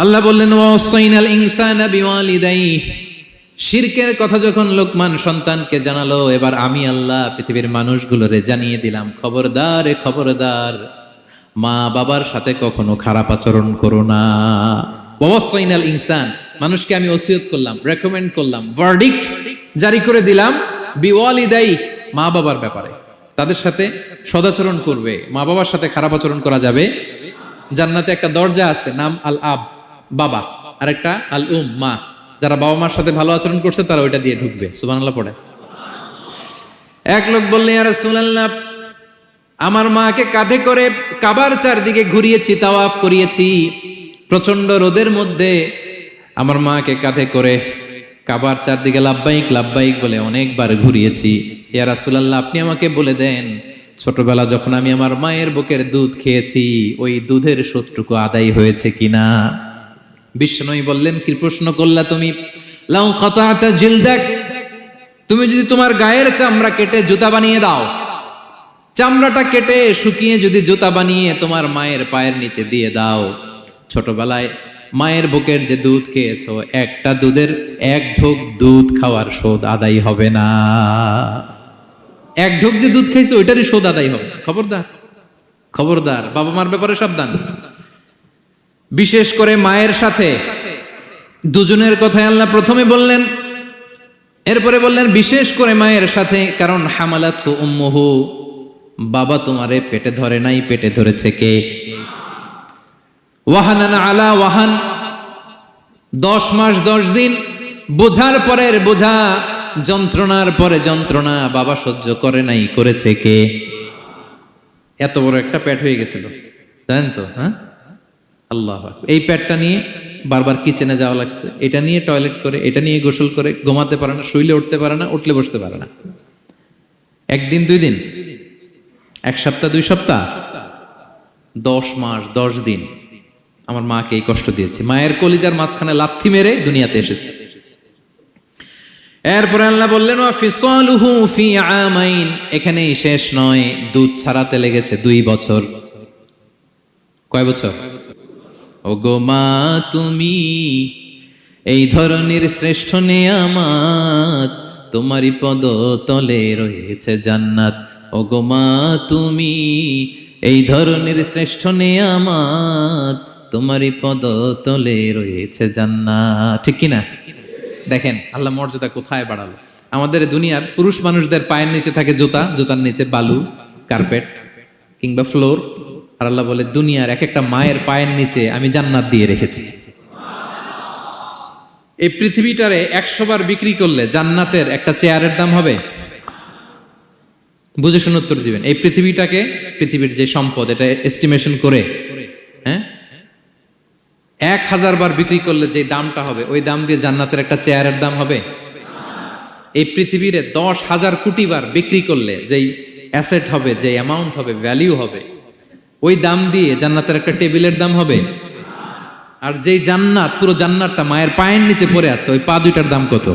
আল্লাহ বললেন ওয়াসাইনাল ইনসানা বিওয়ালিদাইহি, শিরকের কথা যখন লোকমান সন্তানকে জানালো, এবার আমি আল্লাহ পৃথিবীর মানুষগুলোরে জানিয়ে দিলাম, খবরদার খবরদার, মা বাবার সাথে কখনো খারাপ আচরণ করো না। ওয়াসাইনাল ইনসান, মানুষকে আমি ওসিয়ত করলাম, রেকমেন্ড করলাম, ভার্ডিক্ট জারি করে দিলাম, বিওয়ালিদাইহি, মা বাবার ব্যাপারে তাদের সাথে সদাচরণ করবে। মা বাবার সাথে খারাপ আচরণ করা যাবে। জান্নাতে একটা দরজা আছে, নাম আল আব, বাবা, আর একটা আল উম, মা। যারা বাবা মার সাথে ভালো আচরণ করছে তারা ওইটা দিয়ে ঢুকবে। সুবহানাল্লাহ পড়ে। এক লোক বললেন, ইয়া রাসূলুল্লাহ, আমার মাকে কাঁধে করে কাবার চারদিকে ঘুরিয়েছি, তাওয়াফ করিয়েছি, প্রচন্ড রোদের মধ্যে আমার মাকে কাঁধে করে কাবার চারদিকে লাব্বাইক লাব্বাইক বলে অনেকবার ঘুরিয়েছি। ইয়া রাসূলুল্লাহ, আপনি আমাকে বলে দেন, ছোটবেলা যখন আমি আমার মায়ের বুকের দুধ খেয়েছি, ওই দুধের শোধটুকু আদায় হয়েছে কিনা? বিষ্ণুই বললেন, কি প্রশ্ন করলা তুমি? লাউ কাতাতা জিলদাক, তুমি যদি তোমার গায়ের চামড়া কেটে জুতা বানিয়ে দাও, চামড়াটা কেটে শুকিয়ে যদি জুতা বানিয়ে তোমার মায়ের পায়ের নিচে দিয়ে দাও, ছোটবেলায় মায়ের বুকের যে দুধ খেয়েছো, একটা দুধের এক ঢোক দুধ খাওয়ার শোধ আদায় হবে না। এক ঢোক যে দুধ খাইছো ওইটারই শোধ আদায় হবে না। খবরদার খবরদার, বাবা মার ব্যাপারে সাবধান। বিশেষ করে মায়ের সাথে দুজনের কথাই আল্লাহ প্রথমে বললেন, এরপরে বললেন বিশেষ করে মায়ের সাথে, কারণ হামালাতহু উম্মুহু, বাবা তোমারে পেটে ধরে নাই, পেটে ধরেছে কে? ওয়াহানান আলা ওয়াহান, 10 মাস 10 দিন বোঝার পরের বোঝা, যন্ত্রণার পরে যন্ত্রণা বাবা সহ্য করে নাই, করেছে কে? এত বড় একটা পেট হয়ে গেছিল, জানেন তো? হ্যাঁ, আল্লাহ। এই পেটটা নিয়ে বারবার কিচেনে যাওয়া লাগছে, এটা নিয়ে টয়লেট করে, এটা নিয়ে গোসল করে, ঘুমাতে পারে না, শুইলে উঠতে পারে না, উঠলে বসতে পারে না। একদিন 2 দিন, 1 সপ্তাহ 2 সপ্তাহ, 10 মাস 10 দিন আমার মাকে এই কষ্ট দিয়েছে। মায়ের কলিজার মাঝখানে লাথি মেরে দুনিয়াতে এসেছে। এরপরে আল্লাহ বললেন, ওয়া ফিসালুহু ফি আমাইন, এখানেই শেষ নয়, দুধ ছাড়াতে লেগেছে 2 বছর। কয় বছর? ওগো মা, তুমি এই ধরনের শ্রেষ্ঠ নেয়ামত, তোমারই পদ তলে রয়েছে জান্নাত। ওগো মা, তুমি এই ধরনের শ্রেষ্ঠ নেয়ামত, তোমারই পদ তলে রয়েছে জান্নাত। ঠিক কিনা? দেখেন আল্লাহ মর্যাদা কোথায় বাড়ালো। আমাদের দুনিয়ার পুরুষ মানুষদের পায়ের নিচে থাকে জুতা, জুতার নিচে বালু, কার্পেট কিংবা ফ্লোর। আর আল্লাহ বলে, দুনিয়ার এক একটা মায়ের পায়ের নিচে আমি জান্নাত দিয়ে রেখেছি। এই পৃথিবীটারে 100 বার বিক্রি করলে জান্নাতের একটা চেয়ারের দাম হবে? বুঝে শুনে উত্তর দিবেন। এই পৃথিবীটাকে, পৃথিবীর যে সম্পদ, এটা এস্টিমেশন করে, হ্যাঁ, 1000 বার বিক্রি করলে যে দামটা হবে, ওই দাম দিয়ে জান্নাতের একটা চেয়ারের দাম হবে? এই পৃথিবীরে 10,000 কোটি বার বিক্রি করলে যেই অ্যাসেট হবে, যে অ্যামাউন্ট হবে, ভ্যালিউ হবে, ওই দাম দিয়ে জান্নাতের একটা টেবিলের দাম হবে? আর যেই জান্নাত, পুরো জান্নাতটা মায়ের পায়ের নিচে পড়ে আছে, ওই পা দুইটার দাম কত?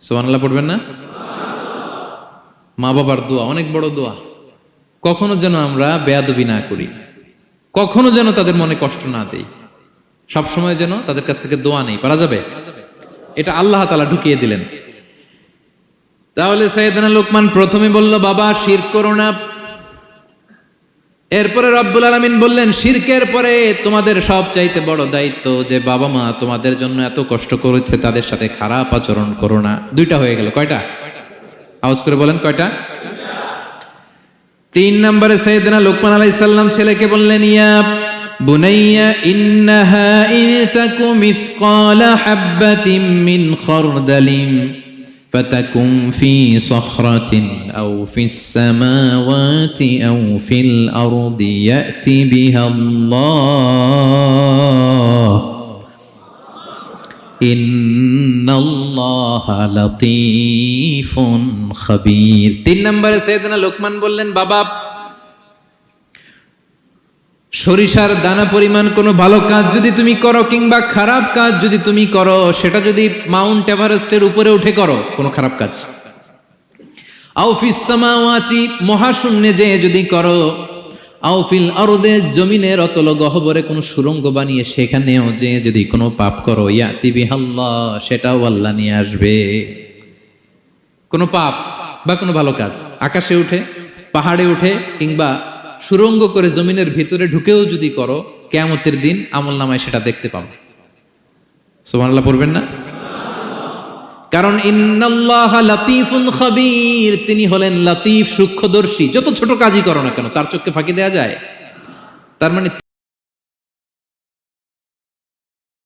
সুবহানাল্লাহ পড়বেন না? মা বাবার দোয়া অনেক বড় দোয়া। কখনো যেন আমরা বেয়াদবি না করি, কখনো যেন তাদের মনে কষ্ট না দেই, সবসময় যেন তাদের কাছ থেকে দোয়া নেই। পারা যাবে? এটা আল্লাহ তাআলা ঢুকিয়ে দিলেন। তাহলে সাইয়েদনা লোকমান প্রথমে বলল, বাবা শিরক করো না। এরপরে রব্বুল আলামিন বললেন, শিরকের পরে তোমাদের সবচাইতে বড় দায়িত্ব, যে বাবা মা তোমাদের জন্য এত কষ্ট করেছে, তাদের সাথে খারাপ আচরণ করো না। 2টা হয়ে গেল। কয়টা? আওয়াজ করে বলেন, কয়টা? 3 নম্বরে সাইয়েদনা লোকমান আলাইহিস সালাম ছেলেকে বললেন, ইয়া বুনাইয়া ইন্নাহা ইন তাকু মিসকালা হাববাতিন মিন খারদালিন ফাতাকুম ফি সখরাতিন আও ফিস সামাওয়াতি আও ফিল আরদি ইয়াতি বিহাল্লাহ ইন্নাল্লাহা লাতীফুন খাবীর। 3 নম্বরে সাইয়েদনা লোকমান বললেন, বাবা সরিষার দানা পরিমাণ কোনো ভালো কাজ যদি তুমি করো, কিংবা খারাপ কাজ যদি তুমি করো, সেটা যদি মাউন্ট এভারেস্টের উপরে উঠে করো, কোনো খারাপ কাজ, আও ফিস সামাওয়াতি, মহাশূন্যে যে যদি করো, আও ফিল আরদে, জমিনের অতল গহ্বরে কোনো সুড়ঙ্গ বানিয়ে সেখানেও যে যদি কোনো পাপ করো, ইয়াতি বিহাল্লাহ, সেটাও আল্লাহ নিয়ে আসবে। কোনো পাপ বা কোনো ভালো কাজ আকাশে উঠে, পাহাড়ে উঠে, কিংবা সুড়ঙ্গ করে জমিনের ভিতরে ঢুকেও যদি করো, কিয়ামতের দিন আমলনামায় সেটা দেখতে পাবে। সুবহানাল্লাহ পড়বেন না? কারণ ইন্নাল্লাহা লাতীফুন খাবীর, তিনি হলেন লাতীফ, সূক্ষ্মদর্শী। যত ছোট কাজই করো না কেন তার চোখে ফাঁকি দেয়া যায়? তার মানে